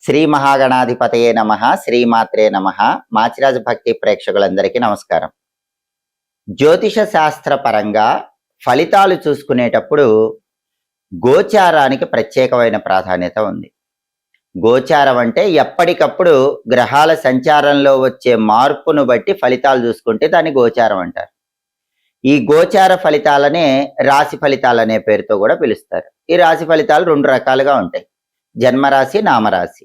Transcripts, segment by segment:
శ్రీ మహాగణాధిపతయే నమః, శ్రీమాత్రే నమః. మాచిరాజు భక్తి ప్రేక్షకులందరికీ నమస్కారం. జ్యోతిష శాస్త్ర పరంగా ఫలితాలు చూసుకునేటప్పుడు గోచారానికి ప్రత్యేకమైన ప్రాధాన్యత ఉంది. గోచారం అంటే ఎప్పటికప్పుడు గ్రహాల సంచారంలో వచ్చే మార్పును బట్టి ఫలితాలు చూసుకుంటే దాన్ని గోచారం అంటారు. ఈ గోచార ఫలితాలనే రాశి ఫలితాలనే పేరుతో కూడా పిలుస్తారు. ఈ రాశి ఫలితాలు రెండు రకాలుగా ఉంటాయి, జన్మరాశి, నామరాశి.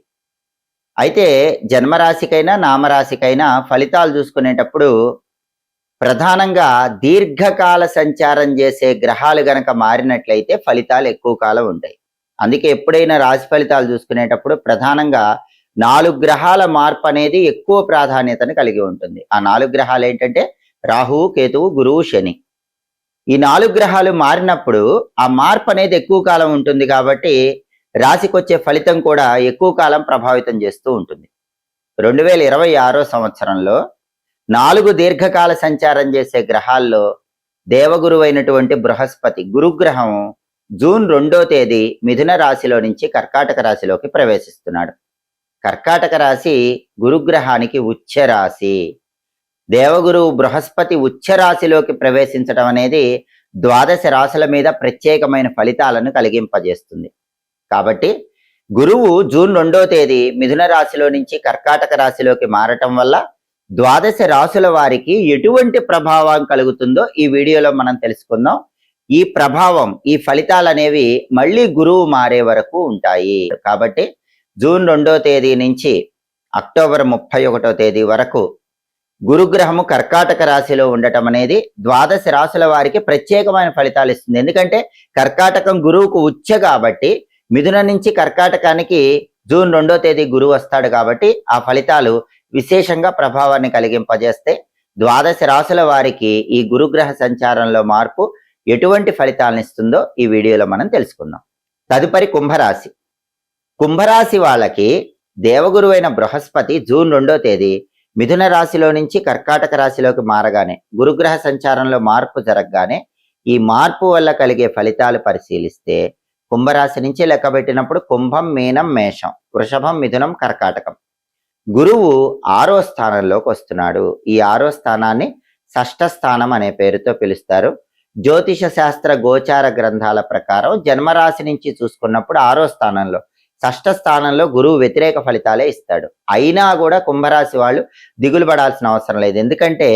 అయితే జన్మరాశికైనా నామరాశికైనా ఫలితాలు చూసుకునేటప్పుడు ప్రధానంగా దీర్ఘకాల సంచారం చేసే గ్రహాలు గనక మారినట్లయితే ఫలితాలు ఎక్కువ కాలం ఉంటాయి. అందుకే ఎప్పుడైనా రాశి ఫలితాలు చూసుకునేటప్పుడు ప్రధానంగా 4 గ్రహాల మార్పు అనేది ఎక్కువ ప్రాధాన్యతను కలిగి ఉంటుంది. ఆ 4 గ్రహాలు ఏంటంటే రాహువు, కేతువు, గురువు, శని. ఈ 4 గ్రహాలు మారినప్పుడు ఆ మార్పు అనేది ఎక్కువ కాలం ఉంటుంది కాబట్టి రాశికి వచ్చే ఫలితం కూడా ఎక్కువ కాలం ప్రభావితం చేస్తూ ఉంటుంది. 2026 సంవత్సరంలో 4 దీర్ఘకాల సంచారం చేసే గ్రహాల్లో దేవగురువు అయినటువంటి బృహస్పతి గురుగ్రహం జూన్ 2వ తేదీ మిథున రాశిలో నుంచి కర్కాటక రాశిలోకి ప్రవేశిస్తున్నాడు. కర్కాటక రాశి గురుగ్రహానికి ఉచ్చ రాశి. దేవగురువు బృహస్పతి ఉచ్చ రాశిలోకి ప్రవేశించడం అనేది 12 రాశుల మీద ప్రత్యేకమైన ఫలితాలను కలిగింపజేస్తుంది. కాబట్టి గురువు జూన్ 2వ తేదీ మిథున రాశిలో నుంచి కర్కాటక రాశిలోకి మారటం వల్ల 12 రాశుల వారికి ఎటువంటి ప్రభావం కలుగుతుందో ఈ వీడియోలో మనం తెలుసుకుందాం. ఈ ప్రభావం, ఈ ఫలితాలు అనేవి మళ్ళీ గురువు మారే వరకు ఉంటాయి. కాబట్టి జూన్ 2వ తేదీ నుంచి అక్టోబర్ 31వ తేదీ వరకు గురుగ్రహము కర్కాటక రాశిలో ఉండటం అనేది 12 రాశుల వారికి ప్రత్యేకమైన ఫలితాలు ఇస్తుంది. ఎందుకంటే కర్కాటకం గురువుకు ఉచ్చ కాబట్టి మిథున నుంచి కర్కాటకానికి జూన్ 2వ తేదీ గురువు వస్తాడు కాబట్టి ఆ ఫలితాలు విశేషంగా ప్రభావాన్ని కలిగింపజేస్తే 12 రాశుల వారికి ఈ గురుగ్రహ సంచారంలో మార్పు ఎటువంటి ఫలితాలను ఇస్తుందో ఈ వీడియోలో మనం తెలుసుకుందాం. తదుపరి కుంభరాశి. కుంభరాశి వాళ్ళకి దేవగురువైన బృహస్పతి జూన్ 2వ తేదీ మిథున రాశిలో నుంచి కర్కాటక రాశిలోకి మారగానే గురుగ్రహ సంచారంలో మార్పు జరగగానే ఈ మార్పు వల్ల కలిగే ఫలితాలు పరిశీలిస్తే కుంభరాశి నుంచి లెక్కబెట్టినప్పుడు కుంభం, మీనం, మేషం, వృషభం, మిథునం, కర్కాటకం. గురువు 6వ స్థానంలోకి వస్తున్నాడు. ఈ 6వ స్థానాన్ని షష్ఠ స్థానం అనే పేరుతో పిలుస్తారు. జ్యోతిష శాస్త్ర గోచార గ్రంథాల ప్రకారం జన్మరాశి నుంచి చూసుకున్నప్పుడు 6వ స్థానంలో, షష్ఠ స్థానంలో గురువు వ్యతిరేక ఫలితాలే ఇస్తాడు. అయినా కూడా కుంభరాశి వాళ్ళు దిగులు పడాల్సిన అవసరం లేదు. ఎందుకంటే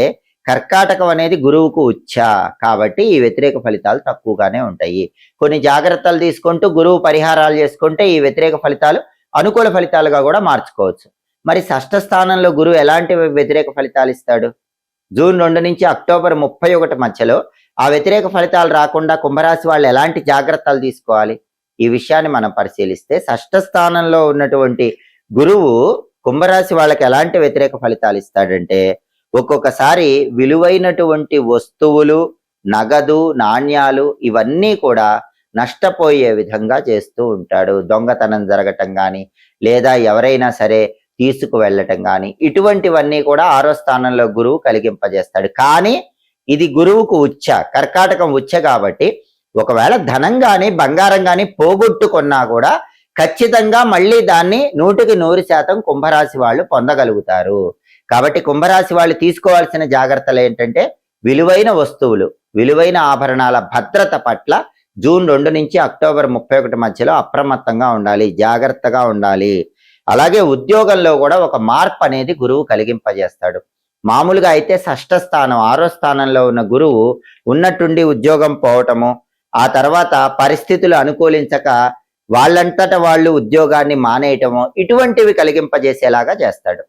కర్కాటకం అనేది గురువుకు ఉచ్చ కాబట్టి ఈ వ్యతిరేక ఫలితాలు తక్కువగానే ఉంటాయి. కొన్ని జాగ్రత్తలు తీసుకుంటూ గురువు పరిహారాలు చేసుకుంటే ఈ వ్యతిరేక ఫలితాలు అనుకూల ఫలితాలుగా కూడా మార్చుకోవచ్చు. మరి షష్ఠ స్థానంలో గురువు ఎలాంటి వ్యతిరేక ఫలితాలు ఇస్తాడు? జూన్ 2 నుంచి అక్టోబర్ 31 మధ్యలో ఆ వ్యతిరేక ఫలితాలు రాకుండా కుంభరాశి వాళ్ళు ఎలాంటి జాగ్రత్తలు తీసుకోవాలి? ఈ విషయాన్ని మనం పరిశీలిస్తే షష్ఠ స్థానంలో ఉన్నటువంటి గురువు కుంభరాశి వాళ్ళకి ఎలాంటి వ్యతిరేక ఫలితాలు ఇస్తాడంటే, ఒక్కొక్కసారి విలువైనటువంటి వస్తువులు, నగదు, నాణ్యాలు ఇవన్నీ కూడా నష్టపోయే విధంగా చేస్తూ ఉంటాడు. దొంగతనం జరగటం కానీ, లేదా ఎవరైనా సరే తీసుకువెళ్ళటం కానీ, ఇటువంటివన్నీ కూడా 6వ స్థానంలో గురువు కలిగింపజేస్తాడు. కానీ ఇది గురువుకు ఉచ్చ, కర్కాటకం ఉచ్చ కాబట్టి ఒకవేళ ధనం కానీ బంగారం కానీ పోగొట్టుకున్నా కూడా ఖచ్చితంగా మళ్ళీ దాన్ని 100% కుంభరాశి వాళ్ళు పొందగలుగుతారు. కాబట్టి కుంభరాశి వాళ్ళు తీసుకోవాల్సిన జాగ్రత్తలు ఏంటంటే, విలువైన వస్తువులు, విలువైన ఆభరణాల భద్రత పట్ల జూన్ 2 నుంచి అక్టోబర్ 31 మధ్యలో అప్రమత్తంగా ఉండాలి, జాగ్రత్తగా ఉండాలి. అలాగే ఉద్యోగంలో కూడా ఒక మార్పు అనేది గురువు కలిగింపజేస్తాడు. మామూలుగా అయితే షష్ఠ స్థానం 6వ స్థానంలో ఉన్న గురువు ఉన్నట్టుండి ఉద్యోగం పోవటము, ఆ తర్వాత పరిస్థితులు అనుకూలించక వాళ్ళంతట వాళ్ళు ఉద్యోగాన్ని మానేయటము, ఇటువంటివి కలిగింపజేసేలాగా చేస్తాడు.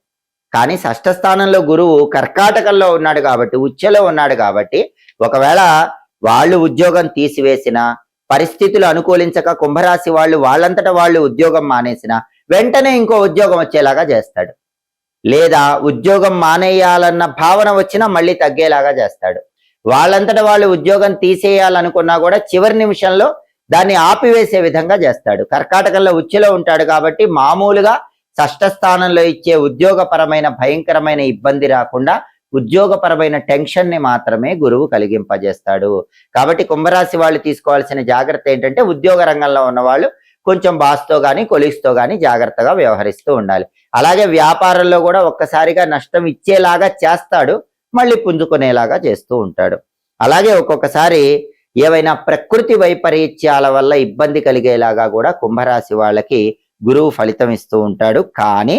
కానీ షష్ఠ స్థానంలో గురువు కర్కాటకంలో ఉన్నాడు కాబట్టి, ఉచ్చలో ఉన్నాడు కాబట్టి ఒకవేళ వాళ్ళు ఉద్యోగం తీసివేసిన, పరిస్థితులు అనుకూలించక కుంభరాశి వాళ్ళు వాళ్ళంతట వాళ్ళు ఉద్యోగం మానేసిన వెంటనే ఇంకో ఉద్యోగం వచ్చేలాగా చేస్తాడు. లేదా ఉద్యోగం మానేయాలన్న భావన వచ్చినా మళ్ళీ తగ్గేలాగా చేస్తాడు. వాళ్ళంతట వాళ్ళు ఉద్యోగం తీసేయాలనుకున్నా కూడా చివరి నిమిషంలో దాన్ని ఆపివేసే విధంగా చేస్తాడు. కర్కాటకంలో ఉచ్చలో ఉంటాడు కాబట్టి మామూలుగా షష్ఠ స్థానంలో ఇచ్చే ఉద్యోగపరమైన భయంకరమైన ఇబ్బంది రాకుండా ఉద్యోగపరమైన టెన్షన్ ని మాత్రమే గురువు కలిగింపజేస్తాడు. కాబట్టి కుంభరాశి వాళ్ళు తీసుకోవాల్సిన జాగ్రత్త ఏంటంటే, ఉద్యోగ రంగంలో ఉన్న వాళ్ళు కొంచెం బాస్తో కానీ కొలీగ్స్తో కానీ జాగ్రత్తగా వ్యవహరిస్తూ ఉండాలి. అలాగే వ్యాపారంలో కూడా ఒక్కసారిగా నష్టం ఇచ్చేలాగా చేస్తాడు, మళ్ళీ పుంజుకునేలాగా చేస్తూ ఉంటాడు. అలాగే ఒక్కొక్కసారి ఏవైనా ప్రకృతి వైపరీత్యాల వల్ల ఇబ్బంది కలిగేలాగా కూడా కుంభరాశి వాళ్ళకి గురువు ఫలితం ఇస్తూ ఉంటాడు. కానీ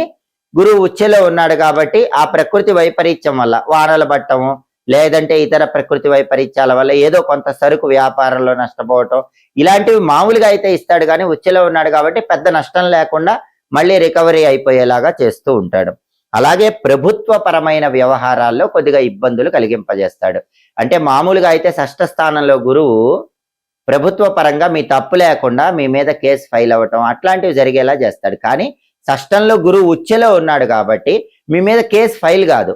గురువు ఉచ్ఛలో ఉన్నాడు కాబట్టి ఆ ప్రకృతి వైపరీత్యం వల్ల వానలు పట్టము, లేదంటే ఇతర ప్రకృతి వైపరీత్యాల వల్ల ఏదో కొంత సరుకు వ్యాపారంలో నష్టపోవటం, ఇలాంటివి మామూలుగా అయితే ఇస్తాడు. కానీ ఉచ్ఛలో ఉన్నాడు కాబట్టి పెద్ద నష్టం లేకుండా మళ్ళీ రికవరీ అయిపోయేలాగా చేస్తూ ఉంటాడు. అలాగే ప్రభుత్వ పరమైన వ్యవహారాల్లో కొద్దిగా ఇబ్బందులు కలిగింపజేస్తాడు. అంటే మామూలుగా అయితే షష్ఠ స్థానంలో గురువు ప్రభుత్వ పరంగా మీ తప్పు లేకుండా మీ మీద కేసు ఫైల్ అవ్వటం అట్లాంటివి జరిగేలా చేస్తాడు. కానీ షష్ఠంలో గురువు ఉచ్ఛలో ఉన్నాడు కాబట్టి మీ మీద కేసు ఫైల్ కాదు,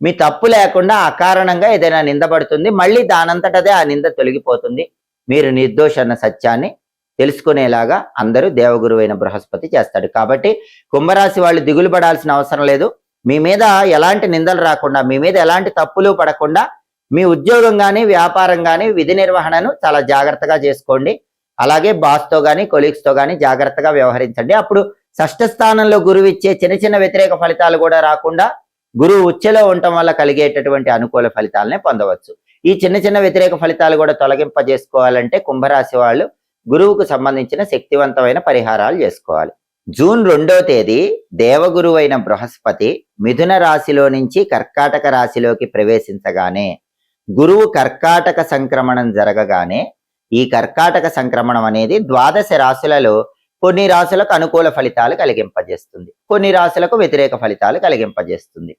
మీ తప్పు లేకుండా అకారణంగా ఏదైనా నిందపడుతుంది, మళ్ళీ దానంతటదే ఆ నింద తొలగిపోతుంది, మీరు నిర్దోష అన్న సత్యాన్ని తెలుసుకునేలాగా అందరూ దేవగురువు అయిన బృహస్పతి చేస్తాడు. కాబట్టి కుంభరాశి వాళ్ళు దిగులు పడాల్సిన అవసరం లేదు. మీ మీద ఎలాంటి నిందలు రాకుండా, మీ మీద ఎలాంటి తప్పులు పడకుండా మీ ఉద్యోగం కానీ వ్యాపారం కానీ విధి నిర్వహణను చాలా జాగ్రత్తగా చేసుకోండి. అలాగే బాస్తో కానీ కొలీగ్స్తో కానీ జాగ్రత్తగా వ్యవహరించండి. అప్పుడు షష్ఠ స్థానంలో గురువు ఇచ్చే చిన్న చిన్న వ్యతిరేక ఫలితాలు కూడా రాకుండా గురువు ఉచ్ఛలో ఉండటం వల్ల కలిగేటటువంటి అనుకూల ఫలితాలనే పొందవచ్చు. ఈ చిన్న చిన్న వ్యతిరేక ఫలితాలు కూడా తొలగింపజేసుకోవాలంటే కుంభరాశి వాళ్ళు గురువుకు సంబంధించిన శక్తివంతమైన పరిహారాలు చేసుకోవాలి. జూన్ 2వ తేదీ దేవగురువు అయిన బృహస్పతి మిథున రాశిలో నుంచి కర్కాటక రాశిలోకి ప్రవేశించగానే గురువు కర్కాటక సంక్రమణం జరగగానే ఈ కర్కాటక సంక్రమణం అనేది 12 రాశులలో కొన్ని రాశులకు అనుకూల ఫలితాలు కలిగింపజేస్తుంది, కొన్ని రాశులకు వ్యతిరేక ఫలితాలు కలిగింపజేస్తుంది.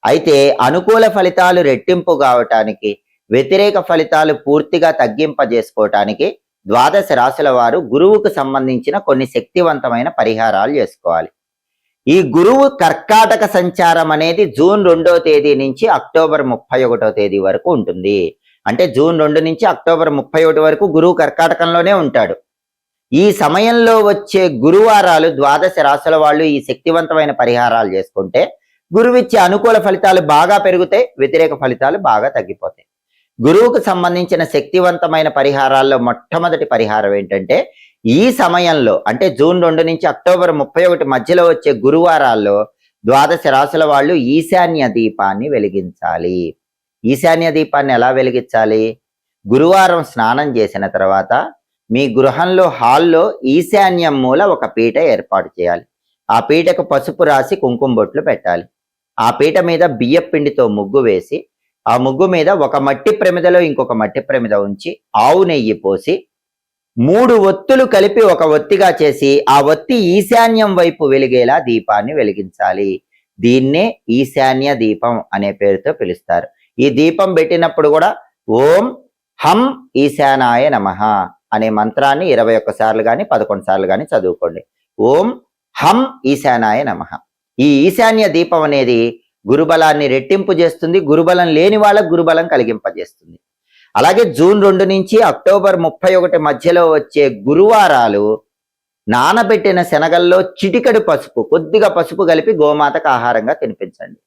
అయితే అనుకూల ఫలితాలు రెట్టింపు కావటానికి, వ్యతిరేక ఫలితాలు పూర్తిగా తగ్గింపజేసుకోవటానికి 12 రాశుల వారు గురువుకు సంబంధించిన కొన్ని శక్తివంతమైన పరిహారాలు చేసుకోవాలి. ఈ గురువు కర్కాటక సంచారం అనేది జూన్ 2వ తేదీ నుంచి అక్టోబర్ 31వ తేదీ వరకు ఉంటుంది. అంటే జూన్ 2 నుంచి అక్టోబర్ 31 వరకు గురువు కర్కాటకంలోనే ఉంటాడు. ఈ సమయంలో వచ్చే గురువారాలు 12 రాశుల వాళ్ళు ఈ శక్తివంతమైన పరిహారాలు చేసుకుంటే గురువిచ్చే అనుకూల ఫలితాలు బాగా పెరుగుతాయి, వ్యతిరేక ఫలితాలు బాగా తగ్గిపోతాయి. గురువుకు సంబంధించిన శక్తివంతమైన పరిహారాల్లో మొట్టమొదటి పరిహారం ఏంటంటే, ఈ సమయంలో అంటే జూన్ 2 నుంచి అక్టోబర్ 31 మధ్యలో వచ్చే గురువారాల్లో 12 రాశుల వాళ్ళు ఈశాన్య దీపాన్ని వెలిగించాలి. ఈశాన్య దీపాన్ని ఎలా వెలిగించాలి? గురువారం స్నానం చేసిన తర్వాత మీ గృహంలో హాల్లో ఈశాన్యం మూల ఒక పీట ఏర్పాటు చేయాలి. ఆ పీటకు పసుపు రాసి కుంకుమ బొట్లు పెట్టాలి. ఆ పీట మీద బియ్యం పిండితో ముగ్గు వేసి ఆ ముగ్గు మీద ఒక మట్టి ప్రమిదలో ఇంకొక మట్టి ప్రమిద ఉంచి ఆవు నెయ్యి పోసి 3 ఒత్తులు కలిపి ఒక ఒత్తిగా చేసి ఆ ఒత్తి ఈశాన్యం వైపు వెలిగేలా దీపాన్ని వెలిగించాలి. దీన్నే ఈశాన్య దీపం అనే పేరుతో పిలుస్తారు. ఈ దీపం పెట్టినప్పుడు కూడా ఓం హం ఈశానాయ నమః అనే మంత్రాన్ని 21 సార్లు కానీ 11 సార్లు కానీ చదువుకోండి. ఓం హం ఈశానాయ నమః. ఈ ఈశాన్య దీపం అనేది గురుబలాన్ని రెట్టింపు చేస్తుంది, గురుబలం లేని వాళ్ళకు గురుబలం కలిగింపజేస్తుంది. అలాగే జూన్ 2 నుంచి అక్టోబర్ 31 మధ్యలో వచ్చే గురువారాలు నానబెట్టిన శనగల్లో చిటికెడు పసుపు, కొద్దిగా పసుపు కలిపి గోమాతకు ఆహారంగా తినిపించండి.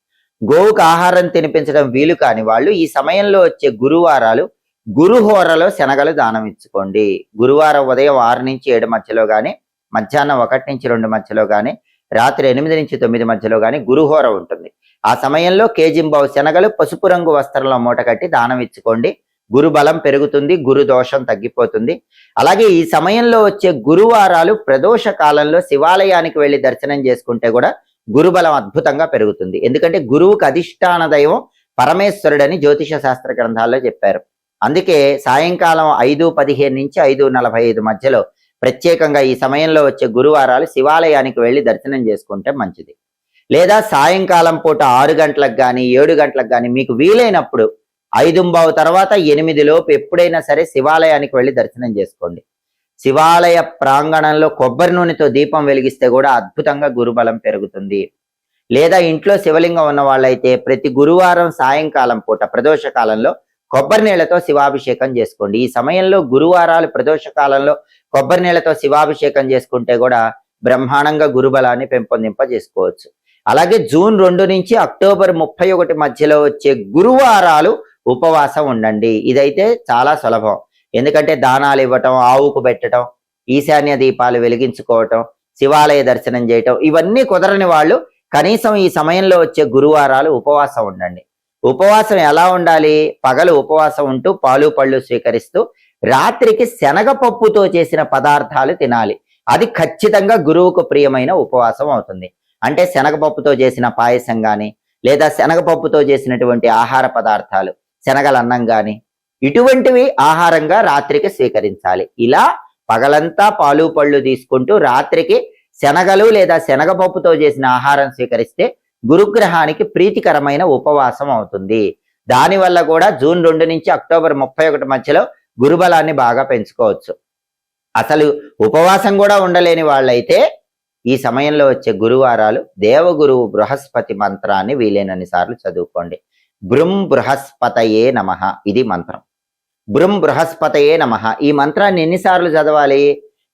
గోవుకు ఆహారం తినిపించడం వీలు కాని వాళ్ళు ఈ సమయంలో వచ్చే గురువారాలు గురుహోరలో శనగలు దానం ఇచ్చుకోండి. గురువారం ఉదయం 6 నుంచి 7 మధ్యలో కానీ, మధ్యాహ్నం 1 నుంచి 2 మధ్యలో కానీ, రాత్రి 8 నుంచి 9 మధ్యలో కానీ గురుహోర ఉంటుంది. ఆ సమయంలో కేజింబావు శనగలు పసుపు రంగు వస్త్రంలో మూట కట్టి దానం ఇచ్చుకోండి. గురు బలం పెరుగుతుంది, గురు దోషం తగ్గిపోతుంది. అలాగే ఈ సమయంలో వచ్చే గురువారాలు ప్రదోష కాలంలో శివాలయానికి వెళ్ళి దర్శనం చేసుకుంటే కూడా గురుబలం అద్భుతంగా పెరుగుతుంది. ఎందుకంటే గురువుకు అధిష్టాన దైవం పరమేశ్వరుడని జ్యోతిష శాస్త్ర గ్రంథాల్లో చెప్పారు. అందుకే సాయంకాలం 5:15 నుంచి 5:45 మధ్యలో ప్రత్యేకంగా ఈ సమయంలో వచ్చే గురువారాలు శివాలయానికి వెళ్ళి దర్శనం చేసుకుంటే మంచిది. లేదా సాయంకాలం పూట 6 గంటలకు కానీ 7 గంటలకు కానీ మీకు వీలైనప్పుడు 5:15 తర్వాత 8 లోపు ఎప్పుడైనా సరే శివాలయానికి వెళ్ళి దర్శనం చేసుకోండి. శివాలయ ప్రాంగణంలో కొబ్బరి నూనెతో దీపం వెలిగిస్తే కూడా అద్భుతంగా గురుబలం పెరుగుతుంది. లేదా ఇంట్లో శివలింగం ఉన్న వాళ్ళైతే ప్రతి గురువారం సాయంకాలం పూట ప్రదోష కాలంలో కొబ్బరి నీళ్లతో శివాభిషేకం చేసుకోండి. ఈ సమయంలో గురువారాలు ప్రదోష కాలంలో కొబ్బరి నీళ్లతో శివాభిషేకం చేసుకుంటే కూడా బ్రహ్మాండంగా గురుబలాన్ని పెంపొందింపజేసుకోవచ్చు. అలాగే జూన్ 2 నుంచి అక్టోబర్ 31 మధ్యలో వచ్చే గురువారాలు ఉపవాసం ఉండండి. ఇదైతే చాలా సులభం. ఎందుకంటే దానాలు ఇవ్వటం, ఆవుకు పెట్టడం ఈశాన్య దీపాలు వెలిగించుకోవటం, శివాలయ దర్శనం చేయటం, ఇవన్నీ కుదరని వాళ్ళు కనీసం ఈ సమయంలో వచ్చే గురువారాలు ఉపవాసం ఉండండి. ఉపవాసం ఎలా ఉండాలి? పగలు ఉపవాసం ఉంటూ పాలు పళ్ళు స్వీకరిస్తూ రాత్రికి శనగపప్పుతో చేసిన పదార్థాలు తినాలి. అది ఖచ్చితంగా గురువుకు ప్రియమైన ఉపవాసం అవుతుంది. అంటే శనగపప్పుతో చేసిన పాయసం గాని, లేదా శనగపప్పుతో చేసినటువంటి ఆహార పదార్థాలు, శనగల అన్నం గాని, ఇటువంటివి ఆహారంగా రాత్రికి స్వీకరించాలి. ఇలా పగలంతా పాలు పళ్ళు తీసుకుంటూ రాత్రికి శనగలు లేదా శనగపప్పుతో చేసిన ఆహారం స్వీకరిస్తే గురుగ్రహానికి ప్రీతికరమైన ఉపవాసం అవుతుంది. దానివల్ల కూడా జూన్ 2 నుంచి అక్టోబర్ 31 మధ్యలో గురుబలాన్ని బాగా పెంచుకోవచ్చు. అసలు ఉపవాసం కూడా ఉండలేని వాళ్ళైతే ఈ సమయంలో వచ్చే గురువారాలు దేవగురువు బృహస్పతి మంత్రాన్ని వీలైనన్ని సార్లు చదువుకోండి. బృం బృహస్పతయే నమః, ఇది మంత్రం. బృం బృహస్పతయే నమః. ఈ మంత్రాన్ని ఎన్నిసార్లు చదవాలి?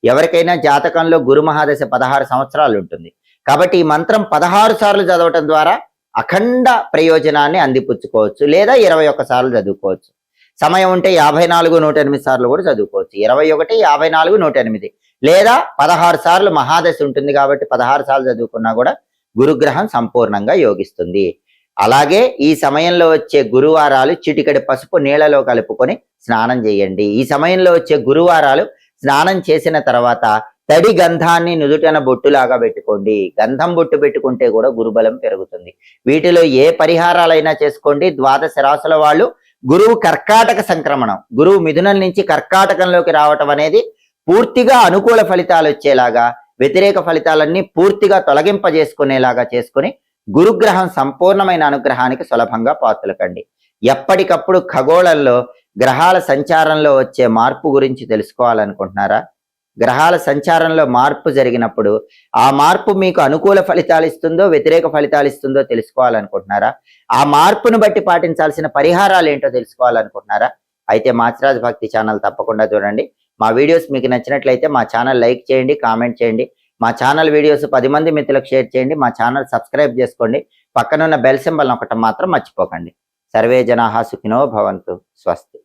ఎవరికైనా జాతకంలో గురు మహాదశ 16 సంవత్సరాలు ఉంటుంది కాబట్టి ఈ మంత్రం 16 సార్లు చదవటం ద్వారా అఖండ ప్రయోజనాన్ని అందిపుచ్చుకోవచ్చు. లేదా 21 సార్లు చదువుకోవచ్చు. సమయం ఉంటే 54, 108 సార్లు కూడా చదువుకోవచ్చు. 21, 54, 108 లేదా 16 సార్లు మహాదశ ఉంటుంది కాబట్టి 16 సార్లు చదువుకున్నా కూడా గురుగ్రహం సంపూర్ణంగా యోగిస్తుంది. అలాగే ఈ సమయంలో వచ్చే గురువారాలు చిటికెడు పసుపు నీళ్లలో కలుపుకొని స్నానం చేయండి. ఈ సమయంలో వచ్చే గురువారాలు స్నానం చేసిన తర్వాత తడి గంధాన్ని నుదుటన బొట్టులాగా పెట్టుకోండి. గంధం బొట్టు పెట్టుకుంటే కూడా గురుబలం పెరుగుతుంది. వీటిలో ఏ పరిహారాలైనా చేసుకోండి. ద్వాదశ రాశుల వాళ్ళు గురువు కర్కాటక సంక్రమణం, గురువు మిథునం నుంచి కర్కాటకంలోకి రావటం అనేది పూర్తిగా అనుకూల ఫలితాలు వచ్చేలాగా, వ్యతిరేక ఫలితాలన్నీ పూర్తిగా తొలగింపజేసుకునేలాగా చేసుకుని గురుగ్రహం సంపూర్ణమైన అనుగ్రహానికి సులభంగా పాత్రలకండి. ఎప్పటికప్పుడు ఖగోళంలో గ్రహాల సంచారంలో వచ్చే మార్పు గురించి తెలుసుకోవాలనుకుంటున్నారా? గ్రహాల సంచారంలో మార్పు జరిగినప్పుడు ఆ మార్పు మీకు అనుకూల ఫలితాలు ఇస్తుందో వ్యతిరేక ఫలితాలు ఇస్తుందో తెలుసుకోవాలనుకుంటున్నారా? ఆ మార్పును బట్టి పాటించాల్సిన పరిహారాలు ఏంటో తెలుసుకోవాలనుకుంటున్నారా? అయితే మాచిరాజు భక్తి ఛానల్ తప్పకుండా చూడండి. మా వీడియోస్ మీకు నచ్చినట్లయితే మా ఛానల్ లైక్ చేయండి, కామెంట్ చేయండి. మా ఛానల్ వీడియోస్ 10 మంది మిత్రులకు షేర్ చేయండి. మా ఛానల్ సబ్స్క్రైబ్ చేసుకోండి. పక్కనున్న బెల్ సింబల్ నొక్కటం మాత్రం మర్చిపోకండి. సర్వే జనాః సుఖినో భవంతు. స్వస్తి.